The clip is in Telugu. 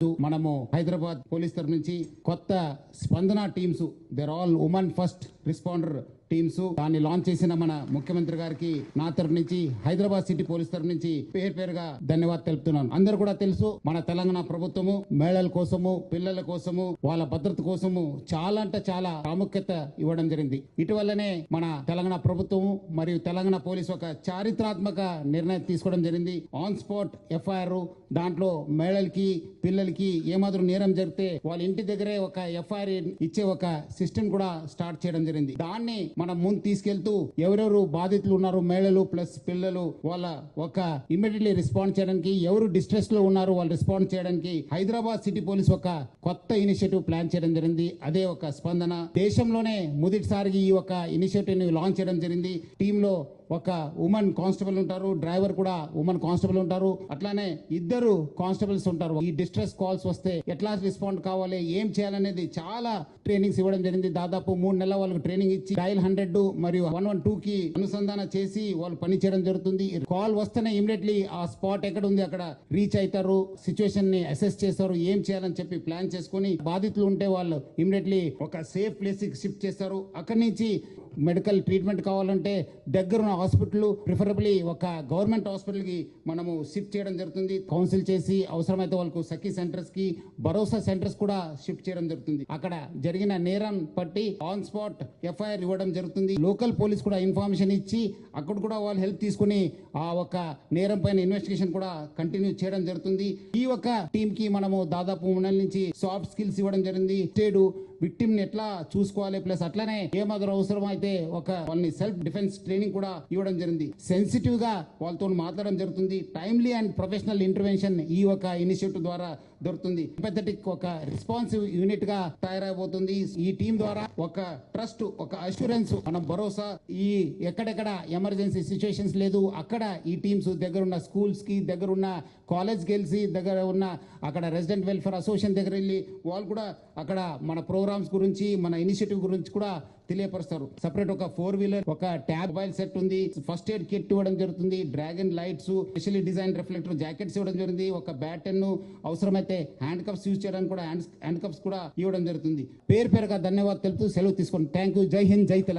మనము హైదరాబాద్ పోలీస్ తరఫు నుంచి కొత్త Spandana teams there all women first responder teams దాన్ని లాంచ్ చేసిన మన ముఖ్యమంత్రి గారికి నా తరఫు నుంచి హైదరాబాద్ సిటీ పోలీస్ తరఫు నుంచి పేరుగా ధన్యవాదాలు తెలుపుతున్నాను. అందరూ కూడా తెలుసు మన తెలంగాణ ప్రభుత్వము మహిళల కోసము పిల్లల కోసము వాళ్ళ భద్రత కోసము చాలా అంటే చాలా ప్రాముఖ్యత ఇవ్వడం జరిగింది. ఇటీవలనే మన తెలంగాణ ప్రభుత్వము మరియు తెలంగాణ పోలీసు ఒక చారిత్రాత్మక నిర్ణయం తీసుకోవడం జరిగింది. ఆన్ స్పాట్ ఎఫ్ఐఆర్ దాంట్లో మహిళలకి పిల్లలకి ఏమాత్రం నేరం జరిగితే వాళ్ళ ఇంటి దగ్గరే ఒక ఎఫ్ఐఆర్ ఇచ్చే ఒక సిస్టమ్ కూడా స్టార్ట్ చేయడం జరిగింది. దాన్ని మనం ముందు తీసుకెళ్తూ ఎవరెవరు బాధితులు ఉన్నారు మహిళలు ప్లస్ పిల్లలు వాళ్ళ ఒక ఇమ్మీడియట్లీ రెస్పాండ్ చేయడానికి ఎవరు డిస్ట్రెస్ లో ఉన్నారు వాళ్ళు రెస్పాండ్ చేయడానికి హైదరాబాద్ సిటీ పోలీస్ ఒక కొత్త ఇనిషియేటివ్ ప్లాన్ చేయడం జరిగింది. అదే ఒక స్పందన. దేశంలోనే మొదటిసారిగా ఈ ఒక ఇనిషియేటివ్ ని లాంచ్ చేయడం జరిగింది. టీమ్ లో ఒక ఉమెన్ కానిస్టేబుల్ ఉంటారు, డ్రైవర్ కూడా ఉమెన్ కానిస్టేబుల్ ఉంటారు, అట్లానే ఇద్దరు కానిస్టేబుల్స్ ఉంటారు. ఈ డిస్ట్రెస్ కాల్స్ వస్తే ఎట్లా రెస్పాండ్ కావాలి ఏం చేయాలనేది చాలా ట్రైనింగ్స్ ఇవ్వడం జరిగింది. దాదాపు 3 నెలల వాళ్ళకి ట్రైనింగ్ ఇచ్చి డయల్ 100 మరియు 112 కి అనుసంధానం చేసి వాళ్ళు పని చేయడం జరుగుతుంది. కాల్ వస్తేనే ఇమీడియట్లీ ఆ స్పాట్ ఎక్కడ ఉంది అక్కడ రీచ్ అవుతారు, సిచ్యువేషన్ ని అసెస్ చేస్తారు, ఏం చేయాలని చెప్పి ప్లాన్ చేసుకుని బాధితులు ఉంటే వాళ్ళు ఇమీడియట్లీ ఒక సేఫ్ ప్లేస్ కి షిఫ్ట్ చేస్తారు. అక్కడి నుంచి మెడికల్ ట్రీట్మెంట్ కావాలంటే దగ్గరున్న హాస్పిటల్ ప్రిఫరబుల్లీ ఒక గవర్నమెంట్ హాస్పిటల్ కి మనము షిఫ్ట్ చేయడం జరుగుతుంది. కౌన్సిల్ చేసి అవసరమైతే వాళ్ళకు సఖీ సెంటర్స్ కి భరోసా సెంటర్స్ కూడా షిఫ్ట్ చేయడం జరుగుతుంది. అక్కడ జరిగిన నేరం పట్టి ఆన్ స్పాట్ ఎఫ్ఐఆర్ ఇవ్వడం జరుగుతుంది. లోకల్ పోలీస్ కూడా ఇన్ఫర్మేషన్ ఇచ్చి అక్కడ కూడా వాళ్ళు హెల్ప్ తీసుకుని ఆ ఒక నేరం పైన ఇన్వెస్టిగేషన్ కూడా కంటిన్యూ చేయడం జరుగుతుంది. ఈ ఒక టీమ్ కి మనము దాదాపు 3 నెలల నుంచి సాఫ్ట్ స్కిల్స్ ఇవ్వడం జరిగింది. స్టేడు విక్టిమ్ ని ఎట్లా చూసుకోవాలి ప్లస్ అట్లానే ఏమాత్రం అవసరం అయితే ఒక వాళ్ళని సెల్ఫ్ డిఫెన్స్ ట్రైనింగ్ కూడా ఇవ్వడం జరిగింది. సెన్సిటివ్ గా వాళ్ళతో మాట్లాడడం జరుగుతుంది. టైమ్లీ అండ్ ప్రొఫెషనల్ ఇంటర్వెన్షన్ ఈ ఒక ఇనిషియేటివ్ ద్వారా దొరుకుతుంది. ఎంపథెటిక్ ఒక రెస్పాన్సివ్ యూనిట్ గా తయారైపోతుంది. ఈ టీం ద్వారా ఒక ట్రస్ట్ ఒక అష్యూరెన్స్ మనం భరోసా ఈ ఎక్కడెక్కడ ఎమర్జెన్సీ సిచ్యువేషన్స్ లేదు అక్కడ ఈ టీమ్స్ దగ్గర ఉన్న స్కూల్స్ కి దగ్గర ఉన్న కాలేజ్ గెలిచి దగ్గర ఉన్న అక్కడ రెసిడెంట్ వెల్ఫేర్ అసోసియేషన్ దగ్గర వెళ్ళి వాళ్ళు కూడా అక్కడ మన ప్రోగ్రామ్స్ గురించి మన ఇనిషియేటివ్ గురించి కూడా తెలియపరుస్తారు. సపరేట్ ఒక 4-వీలర్ ఒక ట్యాబ్ మొబైల్ సెట్ ఉంది, ఫస్ట్ ఎయిడ్ కిట్ ఇవ్వడం జరుగుతుంది, dragon lights specially design reflector jackets ఇవ్వడం జరిగింది, ఒక బ్యాటన్ అవసరమైతే హ్యాండ్ కప్స్ యూజ్ చేయడానికి కూడా హ్యాండ్ కప్స్ కూడా ఇవ్వడం జరుగుతుంది. పేరుగా ధన్యవాదాలు తెలుపుతూ సెలవు తీసుకోండి. Thank you. జై హింద్, జై తెలంగాణ.